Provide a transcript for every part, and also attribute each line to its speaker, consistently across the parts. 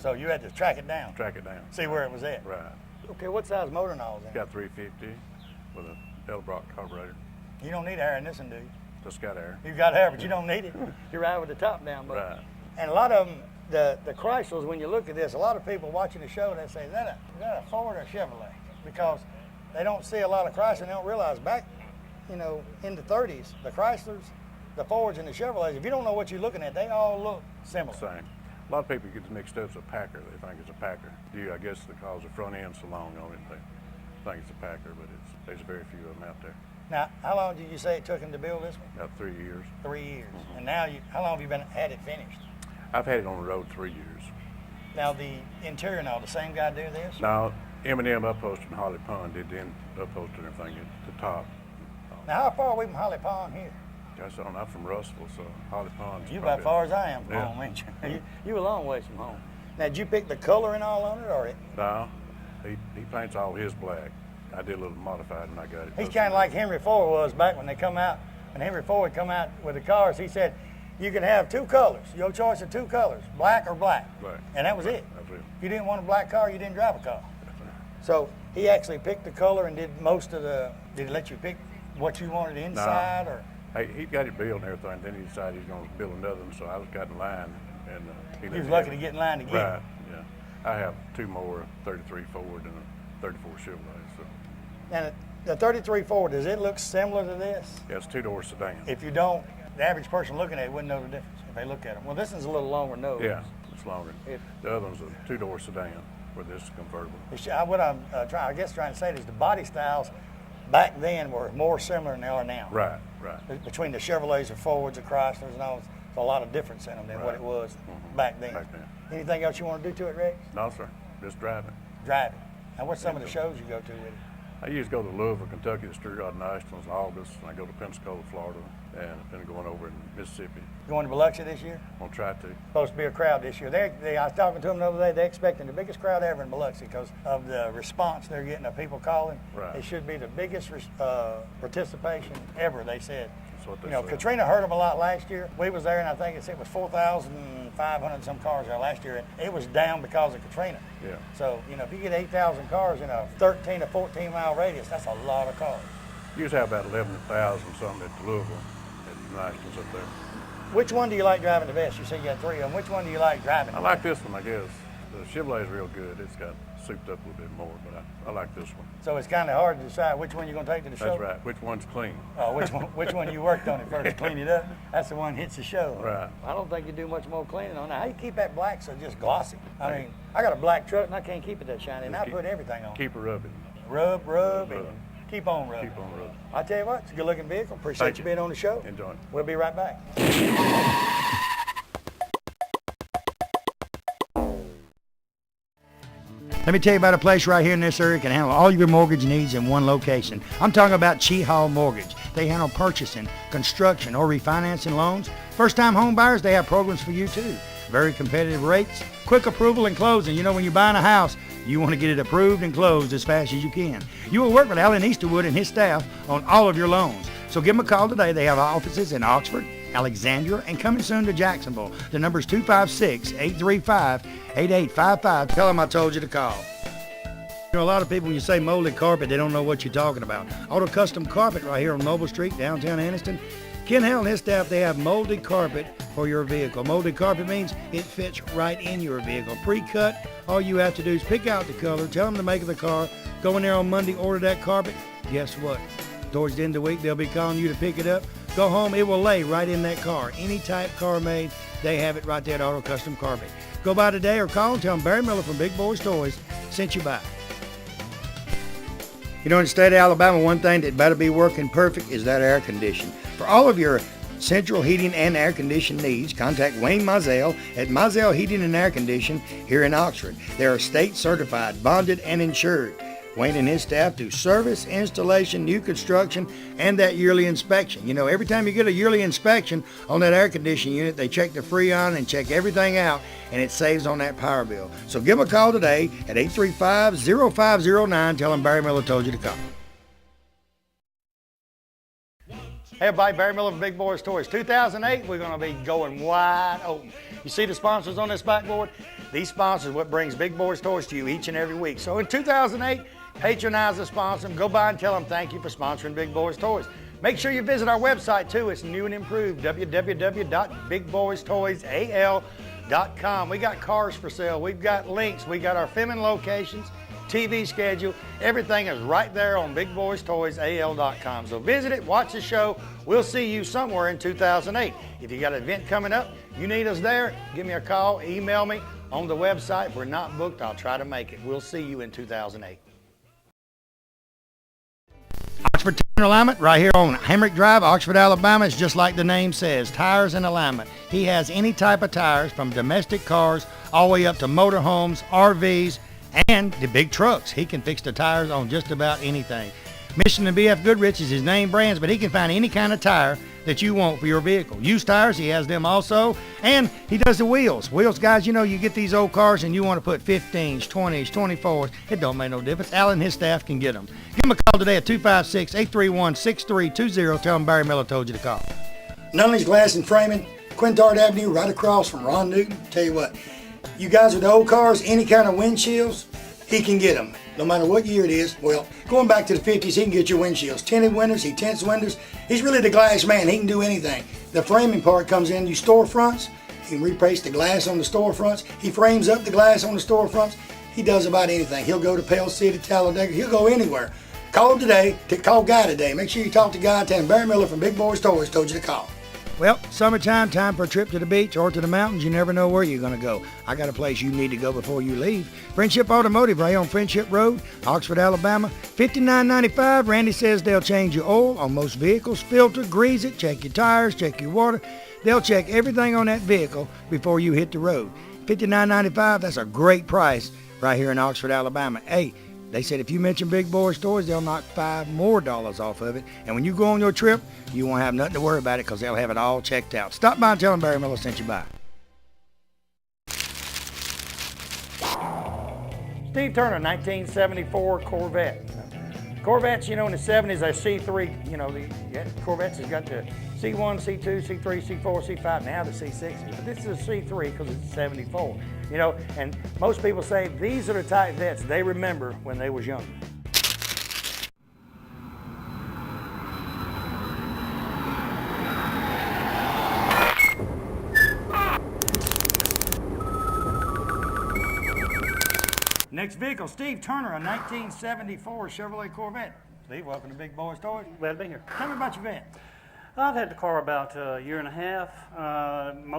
Speaker 1: So you had to track it down.
Speaker 2: Track it down.
Speaker 1: See where it was at.
Speaker 2: Right.
Speaker 1: Okay, what size motor and all is in it?
Speaker 2: Got 350 with a Elbrock carburetor.
Speaker 1: You don't need air in this one, do you?
Speaker 2: Just got air.
Speaker 1: You've got air, but you don't need it. You're right with the top down, bro.
Speaker 2: Right.
Speaker 1: And a lot of them, the Chryslers, when you look at this, a lot of people watching the show, they say, is that a Ford or a Chevrolet? Because they don't see a lot of Chrysler, and they don't realize back, in the 30s, the Chryslers, the Fords, and the Chevrolets, if you don't know what you're looking at, they all look similar.
Speaker 2: Same. A lot of people get mixed up as a Packer. They think it's a Packer. I guess because the front end's so long on it, they think it's a Packer, but there's very few of them out there.
Speaker 1: Now, how long did you say it took him to build this one?
Speaker 2: About 3 years.
Speaker 1: 3 years. Mm-hmm. And now, how long have you had it finished?
Speaker 2: I've had it on the road 3 years.
Speaker 1: Now, the interior and all, the same guy do this?
Speaker 2: Now, M&M Upholstery and Holly Pond did the upholstery and everything at the top.
Speaker 1: Now, how far are we from Holly Pond here?
Speaker 2: I'm from Russellville, so Holly Pond's
Speaker 1: You're about as far as I am from
Speaker 2: yeah.
Speaker 1: home, ain't you? You're a long ways from home. Now, did you pick the color and all on it, or it?
Speaker 2: No, he paints all his black. I did a little modified and I got it.
Speaker 1: He's kind of like Henry Ford was back when they come out. When Henry Ford come out with the cars, he said, you can have 2 colors, your choice of 2 colors, black or black.
Speaker 2: Right.
Speaker 1: And that was it.
Speaker 2: That's it.
Speaker 1: If you didn't want a black car, you didn't drive a car. So he actually picked the color and did most of did he let you pick what you wanted inside?
Speaker 2: No.
Speaker 1: Or?
Speaker 2: He got it built and everything, then he decided he was going to build another one, so I got in line. And
Speaker 1: he was lucky to get in line to get it.
Speaker 2: Right, yeah. I have 2 more, a 33 Ford and a 34 Chevrolet. So.
Speaker 1: And the 33 Ford, does it look similar to this?
Speaker 2: Yeah, it's 2-door sedan.
Speaker 1: If you don't, the average person looking at it wouldn't know the difference if they look at them. Well, this one's a little longer nose.
Speaker 2: Yeah, it's longer. The other one's a 2-door sedan, where this is convertible.
Speaker 1: What I'm trying to say is the body styles back then were more similar than they are now.
Speaker 2: Right.
Speaker 1: Between the Chevrolets, the Fords, the Chryslers, and all, there's a lot of difference in them than what it was back then. Anything else you want to do to it, Rex?
Speaker 2: No, sir. Just driving.
Speaker 1: Driving. Now, what's some of the shows you go to with it?
Speaker 2: I usually go to Louisville, Kentucky, the Street Rod Nationals in August, and I go to Pensacola, Florida, and then going over in Mississippi.
Speaker 1: Going to Biloxi this year?
Speaker 2: I'm going to try to.
Speaker 1: Supposed to be a crowd this year. I was talking to them the other day. They're expecting the biggest crowd ever in Biloxi because of the response they're getting of people calling.
Speaker 2: Right.
Speaker 1: It should be the biggest participation ever, they said.
Speaker 2: That's what they said.
Speaker 1: Katrina hurt them a lot last year. We was there, and I think it was 4,500 some cars there last year. It was down because of Katrina.
Speaker 2: Yeah.
Speaker 1: So, if you get 8,000 cars in a 13 to 14 mile radius, that's a lot of cars.
Speaker 2: You used to have about 11,000 something at Louisville, at the Nationals up there.
Speaker 1: Which one do you like driving the best? You said you had 3 of them. Which one do you like driving?
Speaker 2: I like this one, I guess. The Chevrolet is real good. It's got souped up a little bit more, but I like this one.
Speaker 1: So it's kind of hard to decide which one you're going to take to the show?
Speaker 2: That's right. Which one's clean?
Speaker 1: Oh, which one you worked on it first, clean it up? That's the one that hits the show.
Speaker 2: Right.
Speaker 1: I don't think you do much more cleaning on it. How you keep that black so just glossy? I mean, I got a black truck and I can't keep it that shiny, and I put everything on.
Speaker 2: Keep it rubbing.
Speaker 1: Rub, and keep on rubbing.
Speaker 2: Keep on rubbing.
Speaker 1: I tell you what, it's a good-looking vehicle. Appreciate you being on the show.
Speaker 2: Enjoy it.
Speaker 1: We'll be right back. Let me tell you about a place right here in this area that can handle all your mortgage needs in one location. I'm talking about Chi Hall Mortgage. They handle purchasing, construction, or refinancing loans. First-time home buyers, they have programs for you too. Very competitive rates, quick approval and closing. When you're buying a house, you want to get it approved and closed as fast as you can. You will work with Alan Easterwood and his staff on all of your loans. So give them a call today. They have offices in Oxford, Alexandria, and coming soon to Jacksonville. The number is 256-835-8855. Tell them I told you to call. A lot of people, when you say molded carpet, they don't know what you're talking about. Auto Custom Carpet right here on Noble Street, downtown Anniston. Ken Hell and his staff, they have molded carpet for your vehicle. Molded carpet means it fits right in your vehicle. Pre-cut, all you have to do is pick out the color, tell them the make of the car, go in there on Monday, order that carpet. Guess what? Towards the end of the week, they'll be calling you to pick it up. Go home, it will lay right in that car. Any type car made, they have it right there at Auto Custom Carpet. Go by today or call and tell them Barry Miller from Big Boyz Toyz sent you by. In the state of Alabama, one thing that better be working perfect is that air condition. For all of your central heating and air conditioning needs, contact Wayne Mizell at Mizell Heating and Air Condition here in Oxford. They are state certified, bonded, and insured. Wayne and his staff do service, installation, new construction, and that yearly inspection. Every time you get a yearly inspection on that air conditioning unit, they check the Freon and check everything out, and it saves on that power bill. So give them a call today at 835-0509. Tell them Barry Miller told you to call. Hey everybody, Barry Miller from Big Boyz Toyz. 2008, we're going to be going wide open. You see the sponsors on this backboard? These sponsors what brings Big Boyz Toys to you each and every week. So in 2008, patronize the sponsor. Them. Go by and tell them thank you for sponsoring Big Boyz Toys. Make sure you visit our website too. It's new and improved, www.bigboystoysal.com. We got cars for sale. We've got links. We got our filming locations, TV schedule. Everything is right there on bigboystoysal.com. So visit it, watch the show. We'll see you somewhere in 2008. If you got an event coming up, you need us there, give me a call, email me on the website. If we're not booked, I'll try to make it. We'll see you in 2008. Oxford Tire and Alignment right here on Hamrick Drive, Oxford, Alabama. It's just like the name says, tires and alignment. He has any type of tires from domestic cars all the way up to motorhomes, RVs, and the big trucks. He can fix the tires on just about anything. Mission and BF Goodrich is his name brands, but he can find any kind of tire that you want for your vehicle. Used tires, he has them also, and he does the wheels. Wheels, guys, you know, you get these old cars and you want to put 15s, 20s, 24s. It don't make no difference. Al and his staff can get them. Give him a call today at 256-831-6320. Tell him Barry Miller told you to call. Nunley's Glass and Framing, Quintard Avenue, right across from Ron Newton. Tell you what, you guys with the old cars, any kind of windshields, he can get them. No matter what year it is. Well, going back to the 50s, he can get your windshields. Tinted windows, he tints windows. He's really the glass man. He can do anything. The framing part comes in, you storefronts. He can replace the glass on the storefronts. He frames up the glass on the storefronts. He does about anything. He'll go to Pale City, Talladega. He'll go anywhere. Call him today. Call Guy today. Make sure you talk to Guy. Tell him Barry Miller from Big Boyz Toys told you to call. Well, summertime, time for a trip to the beach or to the mountains. You never know where you're going to go. I got a place you need to go before you leave. Friendship Automotive right on Friendship Road, Oxford, Alabama. $59.95. Randy says they'll change your oil on most vehicles, filter, grease it, check your tires, check your water. They'll check everything on that vehicle before you hit the road. $59.95, that's a great price right here in Oxford, Alabama. Hey, they said if you mention Big Boyz Toys, they'll knock $5 more off of it. And when you go on your trip, you won't have nothing to worry about it because they'll have it all checked out. Stop by and tell them Barry Miller sent you by. Steve Turner, 1974 Corvette. Corvettes, you know, in the 70s, they're C3. You know, the Corvettes has got the C1, C2, C3, C4, C5, now the C60. But this is a C3 because it's 74. You know, and most people say these are the type vets they remember when they was younger. Next vehicle, Steve Turner, a 1974 Chevrolet Corvette. Steve, welcome to Big Boyz Toys.
Speaker 3: Glad to be here.
Speaker 1: Tell me about your vet.
Speaker 3: I've had the car about a year and a half.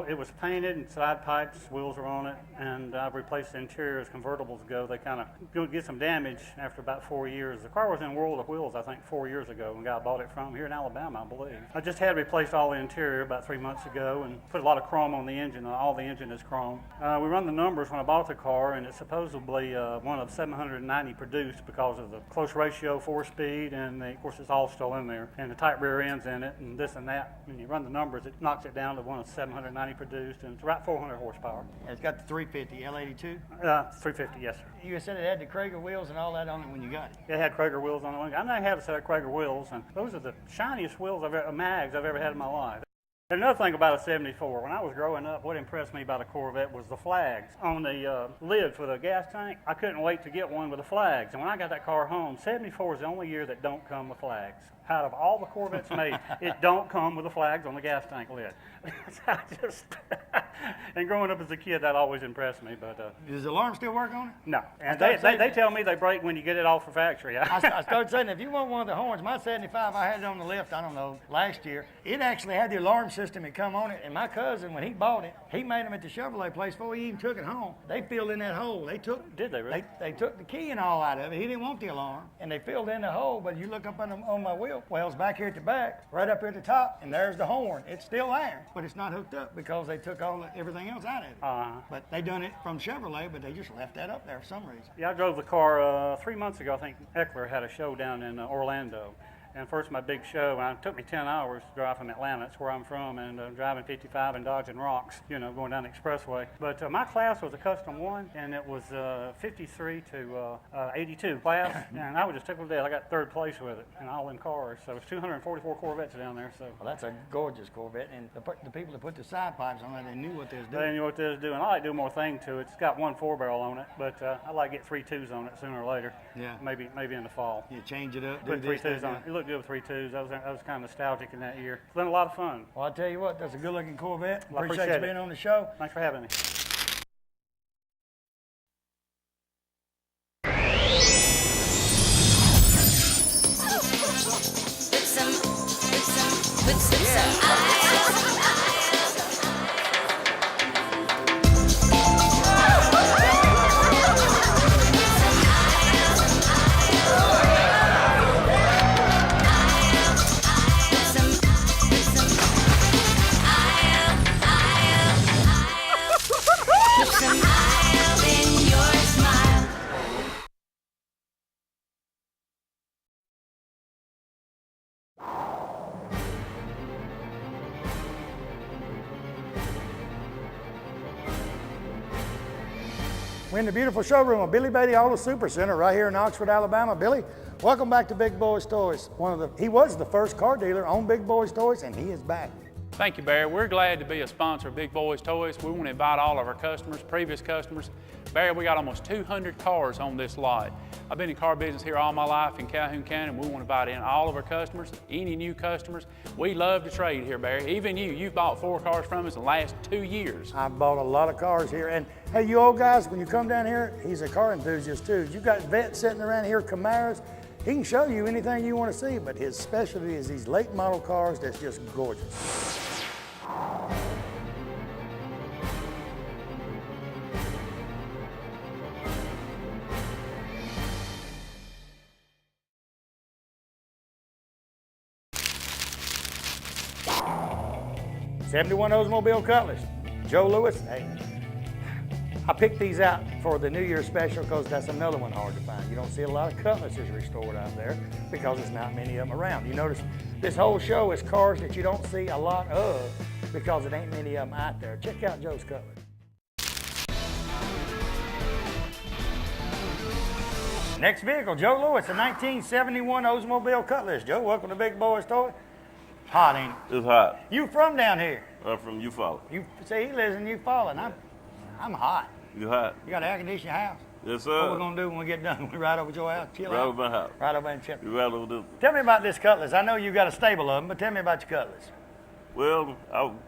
Speaker 3: It was painted and side pipes, wheels were on it, and I've replaced the interior as convertibles go. They kind of get some damage after about 4 years. The car was in World of Wheels, I think, 4 years ago, and the guy bought it from here in Alabama, I believe. I just had replaced all the interior about 3 months ago and put a lot of chrome on the engine. All the engine is chrome. We run the numbers when I bought the car, and it's supposedly one of 790 produced because of the close ratio, 4-speed, and of course it's all still in there, and the tight rear ends in it, and this and that. When you run the numbers, it knocks it down to one of 790 produced, and it's about 400 horsepower.
Speaker 1: And it's got the 350 L82?
Speaker 3: 350, yes, sir.
Speaker 1: You said it had the Krager wheels and all that on it when you got it.
Speaker 3: It had Krager wheels on it. I never had a set of Krager wheels, and those are the shiniest wheels mags I've ever had in my life. And another thing about a 74, when I was growing up, what impressed me about a Corvette was the flags on the lid for the gas tank. I couldn't wait to get one with the flags. And when I got that car home, 74 is the only year that don't come with flags. Out of all the Corvettes made, it don't come with the flags on the gas tank lid. And growing up as a kid, that always impressed me. But
Speaker 1: does the alarm still work on it?
Speaker 3: No. And they tell me they break when you get it off the factory.
Speaker 1: I started saying, if you want one of the horns, my 75, I had it on the lift, I don't know, last year. It actually had the alarm system that come on it. And my cousin, when he bought it, he made them at the Chevrolet place before he even took it home. They filled in that hole.
Speaker 3: Did they really?
Speaker 1: They took the key and all out of it. He didn't want the alarm. And they filled in the hole, but you look up on my wheel wells back here at the back, right up here at the top, and there's the horn. It's still there, but it's not hooked up because they took everything else out of it. But they done it from Chevrolet, but they just left that up there for some reason.
Speaker 3: Yeah, I drove the car 3 months ago. I think Eckler had a show down in Orlando. And first my big show, and it took me 10 hours to drive from Atlanta, that's where I'm from, and driving 55 and dodging rocks, going down the expressway. But my class was a Custom 1, and it was 53 to 82 class, and I was just tickled to death. I got third place with it, and all in cars. So it's 244 Corvettes down there. So
Speaker 1: Well, that's a gorgeous Corvette, and the people that put the side pipes on it, they knew what they was doing.
Speaker 3: they knew what they was doing. I like to do more thing to it. It's got one 4-barrel on it, but I like to get 3 2s on it sooner or later.
Speaker 1: Yeah.
Speaker 3: Maybe in the fall.
Speaker 1: You change it up,
Speaker 3: Put 3 2s on it. It looked good with 3 2s. I was kind of nostalgic in that year. It's been a lot of fun.
Speaker 1: Well, I tell you what, that's a good-looking Corvette.
Speaker 3: Well, I
Speaker 1: Appreciate
Speaker 3: appreciate
Speaker 1: you
Speaker 3: it.
Speaker 1: being on the show.
Speaker 3: Thanks for having me.
Speaker 4: With some eyes.
Speaker 1: We're in the beautiful showroom of Billy Beatty Auto Super Center right here in Oxford, Alabama. Billy, welcome back to Big Boyz Toys. He was the first car dealer on Big Boyz Toys, and he is back.
Speaker 5: Thank you, Barry. We're glad to be a sponsor of Big Boyz Toys. We want to invite all of our customers, previous customers. Barry, we got almost 200 cars on this lot. I've been in car business here all my life in Calhoun County, and we want to invite in all of our customers, any new customers. We love to trade here, Barry. Even you've bought 4 cars from us in the last 2 years.
Speaker 1: I've bought a lot of cars here, and hey, you old guys, when you come down here, he's a car enthusiast too. You got vets sitting around here, Camaros. He can show you anything you want to see, but his specialty is these late model cars that's just gorgeous. '71 Oldsmobile Cutlass. Joe Lewis, hey, I picked these out for the New Year's special because that's another one hard to find. You don't see a lot of Cutlasses restored out there because there's not many of them around. You notice this whole show is cars that you don't see a lot of because it ain't many of them out there. Check out Joe's Cutlass. Next vehicle, Joe Lewis, a 1971 Oldsmobile Cutlass. Joe, welcome to Big Boyz Toys. Hot, ain't it?
Speaker 6: It's hot.
Speaker 1: You from down here?
Speaker 6: I'm from Eufaula.
Speaker 1: You say he lives in Eufaula, and I'm hot.
Speaker 6: You hot?
Speaker 1: You got an air-conditioned house?
Speaker 6: Yes,
Speaker 1: What
Speaker 6: sir.
Speaker 1: we gonna do when we get done? We ride over to your house, chill
Speaker 6: Right
Speaker 1: out?
Speaker 6: over my house.
Speaker 1: Right over and chill.
Speaker 6: You right over there.
Speaker 1: Tell me about this Cutlass. I know you got a stable of them, but tell me about your Cutlass.
Speaker 6: Well,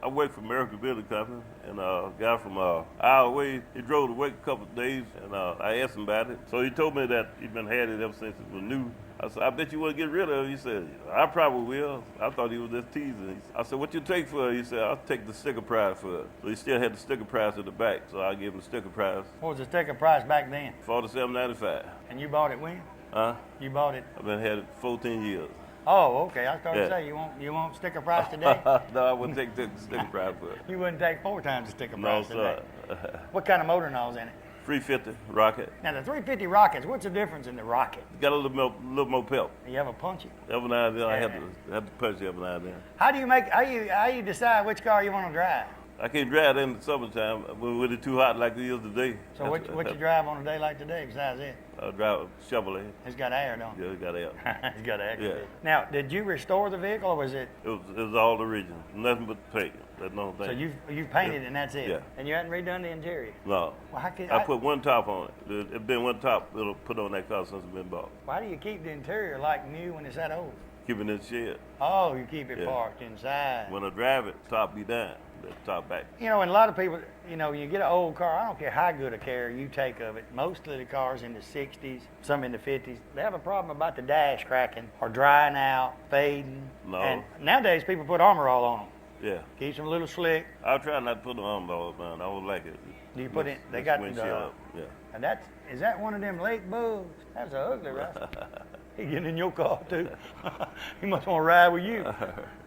Speaker 6: I work for American Building Company, and a guy from Iowa, he drove to work a couple of days, and I asked him about it. So he told me that he'd been had it ever since it was new. I said, I bet you want to get rid of it. He said, I probably will. I thought he was just teasing. I said, what you take for it? He said, I'll take the sticker price for it. So he still had the sticker price at the back, so I gave him the sticker price,
Speaker 1: What was the sticker price back then?
Speaker 6: $47.95.
Speaker 1: And you bought it when?
Speaker 6: Huh?
Speaker 1: You bought it.
Speaker 6: I've been had it 14 years.
Speaker 1: Oh, okay. I started to
Speaker 6: Yeah.
Speaker 1: say you want sticker price today.
Speaker 6: No, I wouldn't take the sticker price for it.
Speaker 1: You wouldn't take 4 times the sticker
Speaker 6: No,
Speaker 1: price today.
Speaker 6: sir.
Speaker 1: What kind of motor and all's in it?
Speaker 6: 350 Rocket.
Speaker 1: Now the 350 Rockets. What's the difference in the Rocket?
Speaker 6: Got a little more pep.
Speaker 1: You have a punch it.
Speaker 6: Every now and then I
Speaker 1: Yeah.
Speaker 6: have to punch it every now and then.
Speaker 1: How you decide which car you want to drive?
Speaker 6: I can't drive in the summertime when it's too hot like it is today.
Speaker 1: So what you drive on a day like today besides it?
Speaker 6: I drive a Chevrolet.
Speaker 1: It's got air, don't it?
Speaker 6: Yeah, it got out.
Speaker 1: It's got air.
Speaker 6: Yeah.
Speaker 1: Now, did you restore the vehicle, or was it?
Speaker 6: It was all original. Nothing but paint. That's no thing.
Speaker 1: So you painted
Speaker 6: Yeah.
Speaker 1: and that's it.
Speaker 6: Yeah.
Speaker 1: And you hadn't redone the interior.
Speaker 6: No.
Speaker 1: Well, how could,
Speaker 6: I put one top on it. It's been one top it'll put on that car since it's been bought.
Speaker 1: why do you keep the interior like new when it's that old?
Speaker 6: Keeping it in the shed.
Speaker 1: Oh, you keep it
Speaker 6: Yeah.
Speaker 1: parked inside.
Speaker 6: When I drive it, top be down. The top back.
Speaker 1: You know, and a lot of people, you get an old car, I don't care how good a care you take of it. Most of the cars in the 60s, some in the 50s, they have a problem about the dash cracking or drying out, fading.
Speaker 6: No.
Speaker 1: And nowadays people put Armor All on them.
Speaker 6: Yeah.
Speaker 1: Keeps them a little slick.
Speaker 6: I try not to put the arm all on. I don't like it.
Speaker 1: Do you put it, they
Speaker 6: Makes
Speaker 1: got
Speaker 6: windshield
Speaker 1: the,
Speaker 6: up. Yeah.
Speaker 1: and is that one of them lake bugs? That's ugly, right? He getting in your car too. He must want to ride with you.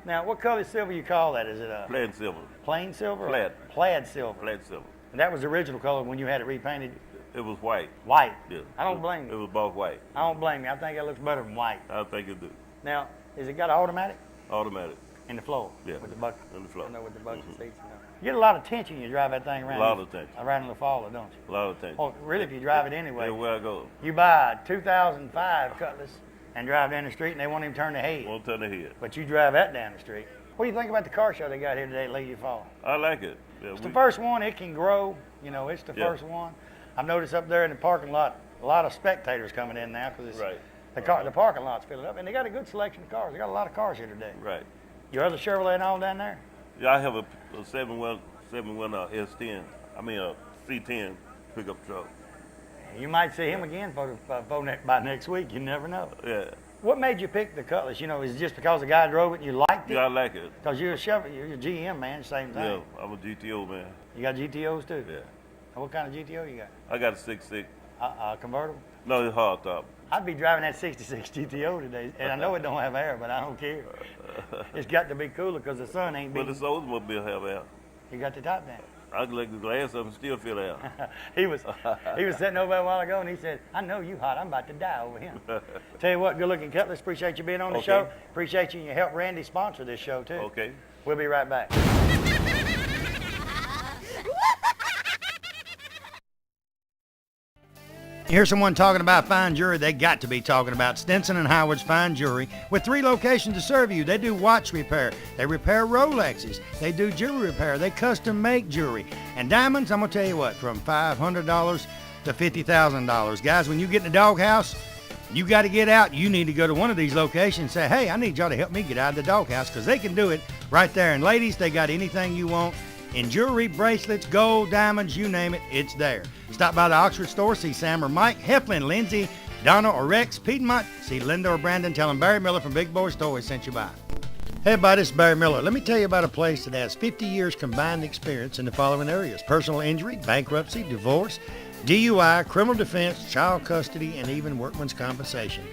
Speaker 1: Now, what color silver you call that? Is it a
Speaker 6: Plaid silver.
Speaker 1: plain silver? or
Speaker 6: Plaid.
Speaker 1: Plaid silver.
Speaker 6: Plaid silver.
Speaker 1: And that was the original color when you had it repainted
Speaker 6: It was white.
Speaker 1: white.
Speaker 6: Yeah.
Speaker 1: I don't blame
Speaker 6: It
Speaker 1: you.
Speaker 6: was both white.
Speaker 1: I don't blame you. I think it looks better than white.
Speaker 6: I think it do.
Speaker 1: Now, Is it got an automatic?
Speaker 6: Automatic.
Speaker 1: In the floor?
Speaker 6: Yeah.
Speaker 1: With the bucket?
Speaker 6: In the floor.
Speaker 1: I know with the bucket seats. You know. You get a lot of tension you drive that thing around.
Speaker 6: A lot of tension.
Speaker 1: Around the fall, don't you?
Speaker 6: A lot of things.
Speaker 1: Oh, really, if you drive it anyway.
Speaker 6: Everywhere I go.
Speaker 1: You buy a 2005 Cutlass and drive down the street and they won't even turn the head.
Speaker 6: Won't turn the head.
Speaker 1: But you drive that down the street. What do you think about the car show they got here today at Leisure Fall?
Speaker 6: I like it. Yeah,
Speaker 1: It's the first one. It can grow. You know, it's the first one. I've noticed up there in the parking lot, a lot of spectators coming in now because
Speaker 6: Right.
Speaker 1: the parking lot's filling up. And they got a good selection of cars. They got a lot of cars here today.
Speaker 6: Right.
Speaker 1: Your other Chevrolet and all down there?
Speaker 6: Yeah, I have a 7-1 S10. I mean a C10 pickup truck.
Speaker 1: You might see him again by next week. You never know.
Speaker 6: Yeah.
Speaker 1: What made you pick the Cutlass? You know, is it just because the guy drove it and you liked it?
Speaker 6: Yeah, I like it.
Speaker 1: Because you're a Chevrolet, you're a GM man, same thing.
Speaker 6: Yeah, I'm a GTO man.
Speaker 1: You got GTOs too?
Speaker 6: Yeah.
Speaker 1: And what kind of GTO you got?
Speaker 6: I got a 6.6.
Speaker 1: Convertible?
Speaker 6: No, it's hard top.
Speaker 1: I'd be driving that 66 GTO today, and I know it don't have air, but I don't care. It's got to be cooler because the sun ain't
Speaker 6: But
Speaker 1: beating.
Speaker 6: this Oldsmobile have out.
Speaker 1: You got the top down.
Speaker 6: I can let the glass up and still feel out.
Speaker 1: he was sitting over there a while ago, and he said, "I know you hot. I'm about to die over him." Tell you what, good-looking Cutlass. Appreciate you being on the
Speaker 6: Okay.
Speaker 1: show. Appreciate you and you help Randy sponsor this show too.
Speaker 6: Okay.
Speaker 1: We'll be right back. You hear someone talking about fine jewelry, they got to be talking about Stinson and Howard's Fine Jewelry. With 3 locations to serve you, they do watch repair, they repair Rolexes, they do jewelry repair, they custom make jewelry. And diamonds, I'm going to tell you what, from $500 to $50,000. Guys, when you get in the doghouse, you got to get out. You need to go to one of these locations and say, hey, I need y'all to help me get out of the doghouse, because they can do it right there. And ladies, they got anything you want. In jewelry, bracelets, gold, diamonds, you name it, it's there. Stop by the Oxford store, see Sam or Mike, Heflin, Lindsay, Donna or Rex, Piedmont, see Linda or Brandon, tell them Barry Miller from Big Boyz Toyz sent you by. Hey everybody, this is Barry Miller. Let me tell you about a place that has 50 years combined experience in the following areas: personal injury, bankruptcy, divorce, DUI, criminal defense, child custody, and even workman's compensation.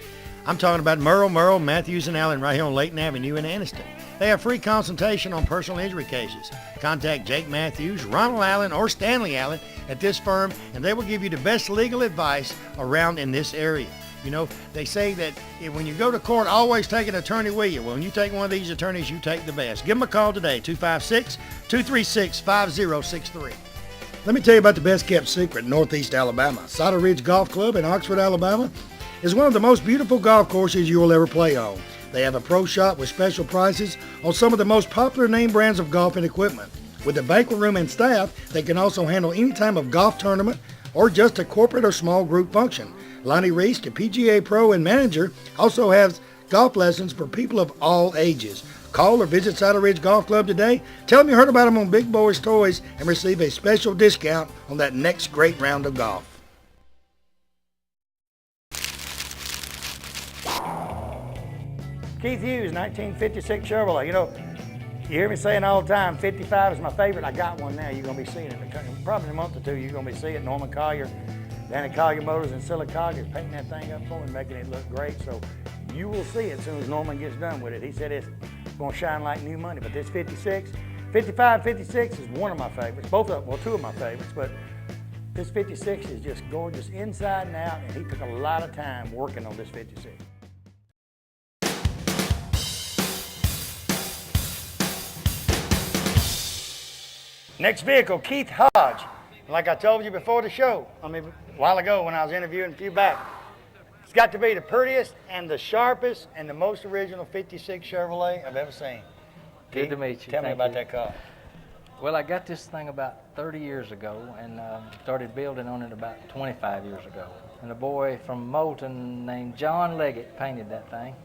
Speaker 1: I'm talking about Merle, Matthews, and Allen right here on Layton Avenue in Anniston. They have free consultation on personal injury cases. Contact Jake Matthews, Ronald Allen, or Stanley Allen at this firm, and they will give you the best legal advice around in this area. You know, they say that when you go to court, always take an attorney with you. Well, when you take one of these attorneys, you take the best. Give them a call today, 256-236-5063. Let me tell you about the best kept secret in Northeast Alabama. Cider Ridge Golf Club in Oxford, Alabama is one of the most beautiful golf courses you will ever play on. They have a pro shop with special prices on some of the most popular name brands of golf and equipment. With a banquet room and staff, they can also handle any type of golf tournament or just a corporate or small group function. Lonnie Reese, the PGA Pro and manager, also has golf lessons for people of all ages. Call or visit Cider Ridge Golf Club today. Tell them you heard about them on Big Boyz Toyz and receive a special discount on that next great round of golf. Keith Hughes, 1956 Chevrolet. You know, you hear me saying all the time, 55 is my favorite. I got one now. You're going to be seeing it. Probably in a month or two, you're going to be seeing it. Norman Collier, Danny Collier Motors, and Sylacauga is painting that thing up for me, making it look great. So you will see it as soon as Norman gets done with it. He said it's going to shine like new money. But this 56, 55, 56 is one of my favorites. Both of them, well, 2 of my favorites. But this 56 is just gorgeous inside and out, and he took a lot of time working on this 56. Next vehicle, Keith Hodge. Like I told you before the show, a while ago when I was interviewing a few back, it's got to be the prettiest and the sharpest and the most original 56 Chevrolet I've ever seen.
Speaker 7: Good
Speaker 1: Keith,
Speaker 7: to meet you.
Speaker 1: Tell me
Speaker 7: Thank
Speaker 1: about
Speaker 7: you.
Speaker 1: that car.
Speaker 7: Well, I got this thing about 30 years ago and started building on it about 25 years ago. And a boy from Moulton named John Leggett painted that thing.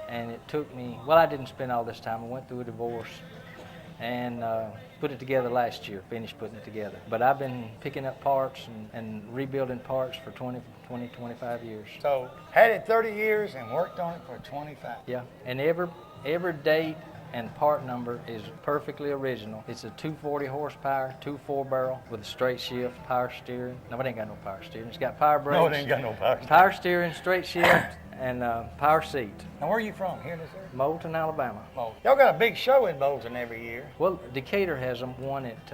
Speaker 7: And it took me, well, I didn't spend all this time. I went through a divorce and put it together last year, finished putting it together. But I've been picking up parts and rebuilding parts for 25 years.
Speaker 1: So, had it 30 years and worked on it for 25.
Speaker 7: Yeah, and every date and part number is perfectly original. It's a 240 horsepower, 2 4-barrel with a straight shift, power steering. No, it ain't got no power steering. It's got power brakes.
Speaker 1: No, it ain't got no power steering.
Speaker 7: Power steering, straight shift, and power seat.
Speaker 1: Now, where are you from? Here in this area?
Speaker 7: Moulton, Alabama.
Speaker 1: Oh, y'all got a big show in Moulton every year.
Speaker 7: Well, Decatur has them, one at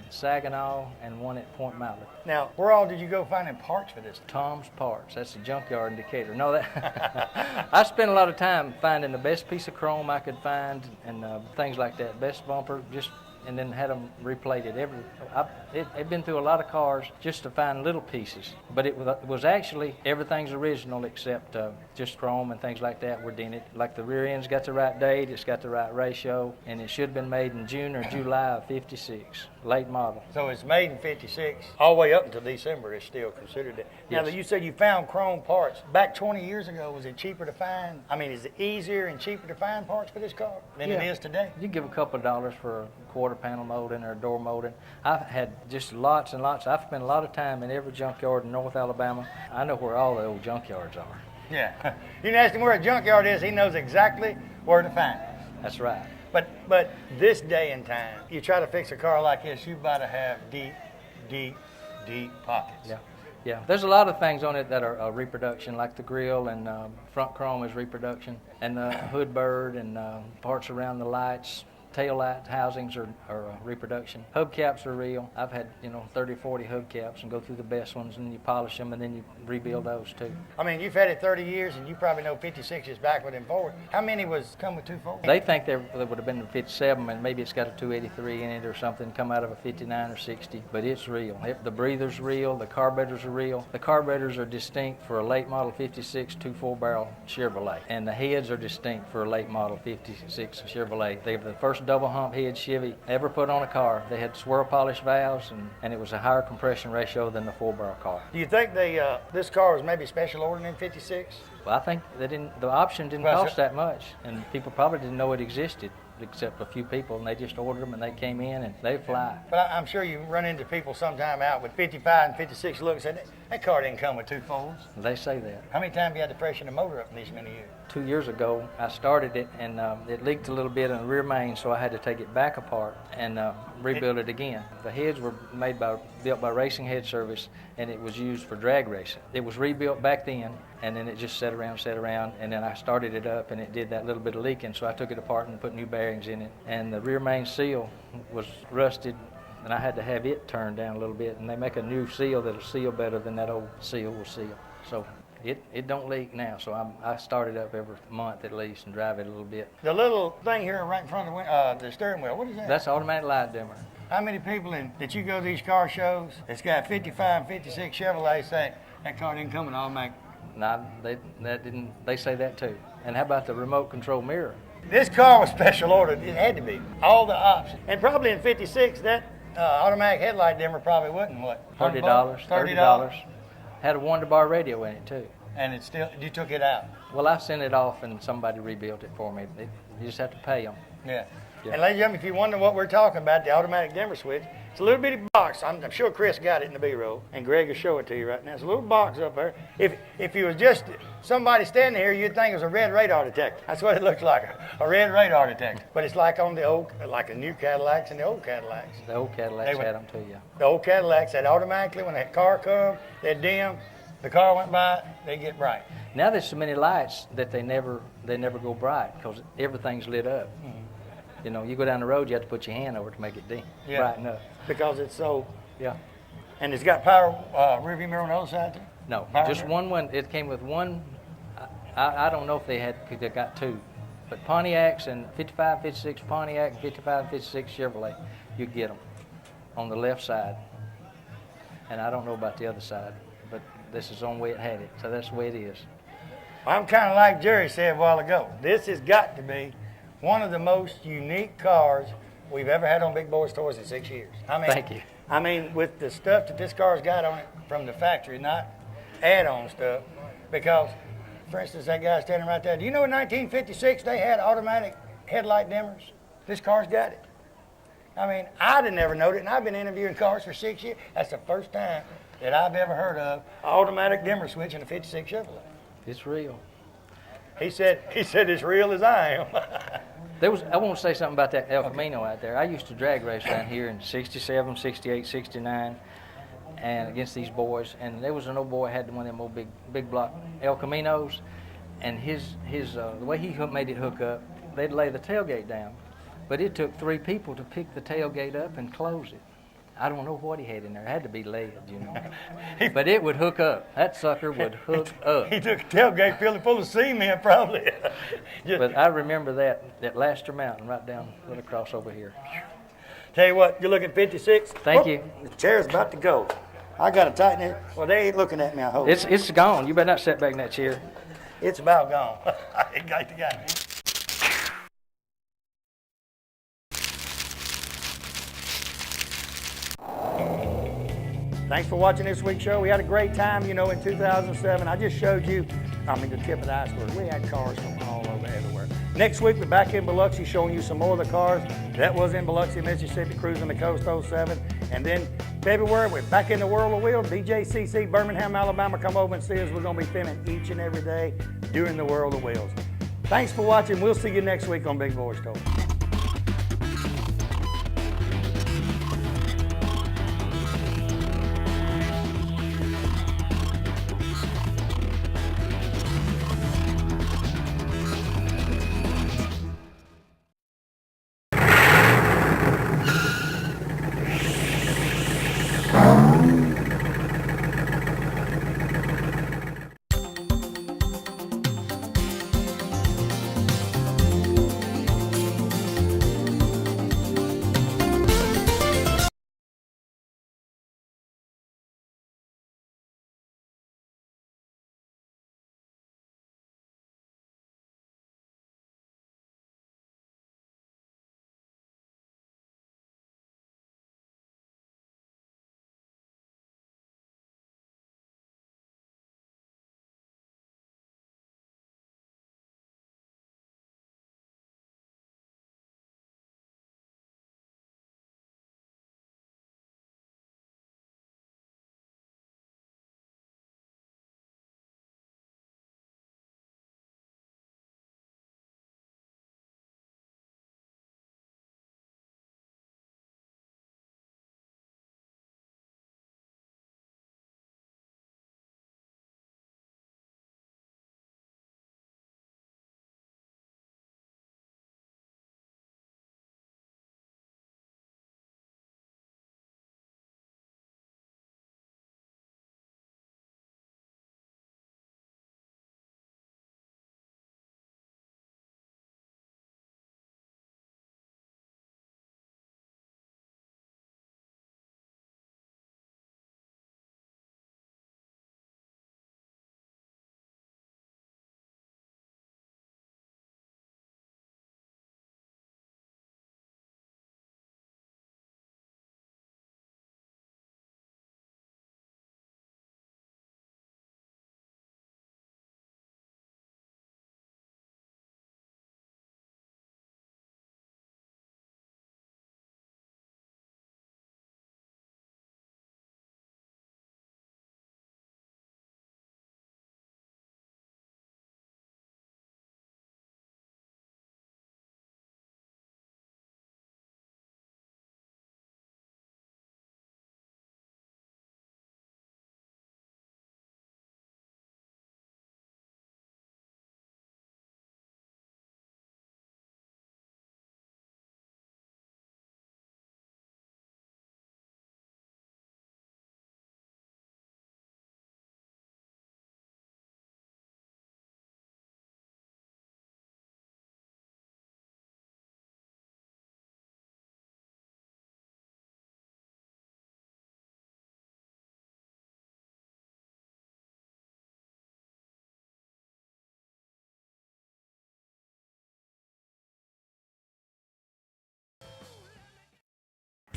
Speaker 7: Saginaw and one at Point Mallard.
Speaker 1: Now, where all did you go finding parts for this?
Speaker 7: Tom's Parts, that's the junkyard in Decatur. No, that I spent a lot of time finding the best piece of chrome I could find and things like that, best bumper, and then had them replated. I've been through a lot of cars just to find little pieces, but it was actually everything's original except just chrome and things like that were dented. Like the rear end's got the right date, it's got the right ratio, and it should have been made in June or July of '56, late model.
Speaker 1: So it's made in '56, all the way up until December. It's still considered it. Now,
Speaker 7: Yes.
Speaker 1: you said you found chrome parts back 20 years ago. Was it cheaper to find? I mean, is it easier and cheaper to find parts for this car than it is today?
Speaker 7: You give a couple of dollars for a quarter panel molding or a door molding. I've had just lots and lots. I've spent a lot of time in every junkyard in North Alabama. I know where all the old junkyards are.
Speaker 1: Yeah. You can ask him where a junkyard is. He knows exactly where to find it.
Speaker 7: That's right.
Speaker 1: But this day and time, you try to fix a car like this, you've got to have deep, deep, deep pockets.
Speaker 7: Yeah. Yeah, there's a lot of things on it that are reproduction, like the grill and front chrome is reproduction, and the hood bird and parts around the lights, tail light housings are reproduction. Hubcaps are real. I've had 30, 40 hubcaps and go through the best ones, and you polish them, and then you rebuild those too.
Speaker 1: I mean, you've had it 30 years, and you probably know 56 is backward and forward. How many was come with 2.4?
Speaker 7: They think there would have been a 57, and maybe it's got a 283 in it or something, come out of a 59 or 60, but it's real. The breather's real, the carburetors are real. The carburetors are distinct for a late model 56 2.4 barrel Chevrolet, and the heads are distinct for a late model 56 Chevrolet. They were the first double hump head Chevy ever put on a car. They had swirl polish valves, and it was a higher compression ratio than the 4-barrel car.
Speaker 1: Do you think this car was maybe special ordered in '56?
Speaker 7: Well, I think the option didn't cost that much, and people probably didn't know it existed, except a few people, and they just ordered them, and they came in, and they fly.
Speaker 1: But I'm sure you run into people sometime out with 55 and 56 looks and say, that car didn't come with 2.4s.
Speaker 7: They say that.
Speaker 1: How many times have you had to freshen the motor up in these many years?
Speaker 7: 2 years ago, I started it, and it leaked a little bit in the rear main, so I had to take it back apart and rebuild it again. The heads were built by Racing Head Service, and it was used for drag racing. It was rebuilt back then, and then it just sat around, and then I started it up, and it did that little bit of leaking, so I took it apart and put new bearings in it. And the rear main seal was rusted, and I had to have it turned down a little bit, and they make a new seal that'll seal better than that old seal will seal. So it don't leak now, so I start it up every month at least and drive it a little bit.
Speaker 1: The little thing here right in front of the steering wheel, what is that?
Speaker 7: That's automatic light dimmer.
Speaker 1: How many people that you go to these car shows that's got 55 and 56 Chevrolet say that car didn't come with automatic?
Speaker 7: No, they say that too. And how about the remote control mirror?
Speaker 1: This car was special ordered. It had to be. All the options. And probably in '56, that automatic headlight dimmer probably wasn't what?
Speaker 7: $30.
Speaker 1: $30.
Speaker 7: Had a Wonder-Bar radio in it too.
Speaker 1: And it's still, you took it out.
Speaker 7: Well, I sent it off and somebody rebuilt it for me. You just have to pay them.
Speaker 1: Yeah.
Speaker 7: Yeah.
Speaker 1: And ladies and gentlemen, if you wonder what we're talking about, the automatic dimmer switch, it's a little bitty box. I'm sure Chris got it in the B-roll, and Greg will show it to you right now. It's a little box up there. If you was just somebody standing here, you'd think it was a red radar detector. That's what it looks like, a red radar detector. But it's like on the old, like the new Cadillacs and the old Cadillacs.
Speaker 7: The old Cadillacs had them too, yeah.
Speaker 1: The old Cadillacs that automatically, when that car come, they'd dim, the car went by, they get bright.
Speaker 7: Now there's so many lights that they never go bright because everything's lit up. Mm-hmm. You know, you go down the road, you have to put your hand over to make it dim, brighten up.
Speaker 1: Because it's so.
Speaker 7: Yeah.
Speaker 1: And it's got power rearview mirror on the other side too?
Speaker 7: No,
Speaker 1: Power
Speaker 7: just
Speaker 1: mirror?
Speaker 7: one. It came with one. I don't know if they got two, but Pontiacs and 55, 56 Pontiac and 55, 56 Chevrolet, you get them on the left side. And I don't know about the other side, but this is the only way it had it, so that's the way it is.
Speaker 1: I'm kind of like Jerry said a while ago. This has got to be one of the most unique cars we've ever had on Big Boyz Toyz in 6 years.
Speaker 7: Thank you.
Speaker 1: I mean, with the stuff that this car's got on it from the factory, not add-on stuff. Because, for instance, that guy standing right there, do you know in 1956 they had automatic headlight dimmers? This car's got it. I mean, I'd have never known it, and I've been interviewing cars for 6 years. That's the first time that I've ever heard of an automatic dimmer switch in a 56 Chevrolet.
Speaker 7: It's real.
Speaker 1: He said as real as I am.
Speaker 7: I want to say something about that El Camino out there. I used to drag race down here in 67, 68, 69, and against these boys. And there was an old boy had one of them old big block El Caminos, and the way he made it hook up, they'd lay the tailgate down, but it took 3 people to pick the tailgate up and close it. I don't know what he had in there. It had to be lead, you know. But it would hook up. That sucker would hook up.
Speaker 1: He took a tailgate filled full of cement, probably.
Speaker 7: But I remember that Laster Mountain right across over here.
Speaker 1: Tell you what, you're looking 56.
Speaker 7: Thank you.
Speaker 1: The chair's about to go. I got to tighten it. Well, they ain't looking at me, I hope.
Speaker 7: It's gone. You better not sit back in that chair.
Speaker 1: It's about gone. I got it. Thanks for watching this week's show. We had a great time, in 2007. I just showed you, the tip of the iceberg. We had cars from all over everywhere. Next week, we're back in Biloxi showing you some more of the cars. That was in Biloxi, Mississippi, cruising the coast 07. And then February, we're back in the world of wheels. BJCC, Birmingham, Alabama. Come over and see us. We're going to be filming each and every day during the world of wheels. Thanks for watching. We'll see you next week on Big Boyz Toyz.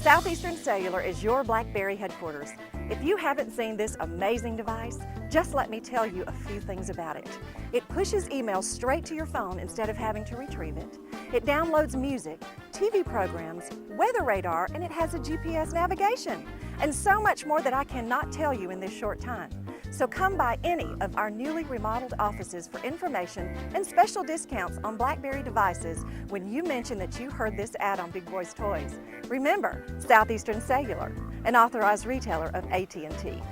Speaker 8: Southeastern Cellular is your BlackBerry headquarters. If you haven't seen this amazing device, just let me tell you a few things about it. It pushes emails straight to your phone instead of having to retrieve it. It downloads music, TV programs, weather radar, and it has a GPS navigation, and so much more that I cannot tell you in this short time. So come by any of our newly remodeled offices for information and special discounts on BlackBerry devices when you mention that you heard this ad on Big Boyz Toyz. Remember, Southeastern Cellular, an authorized retailer of AT&T.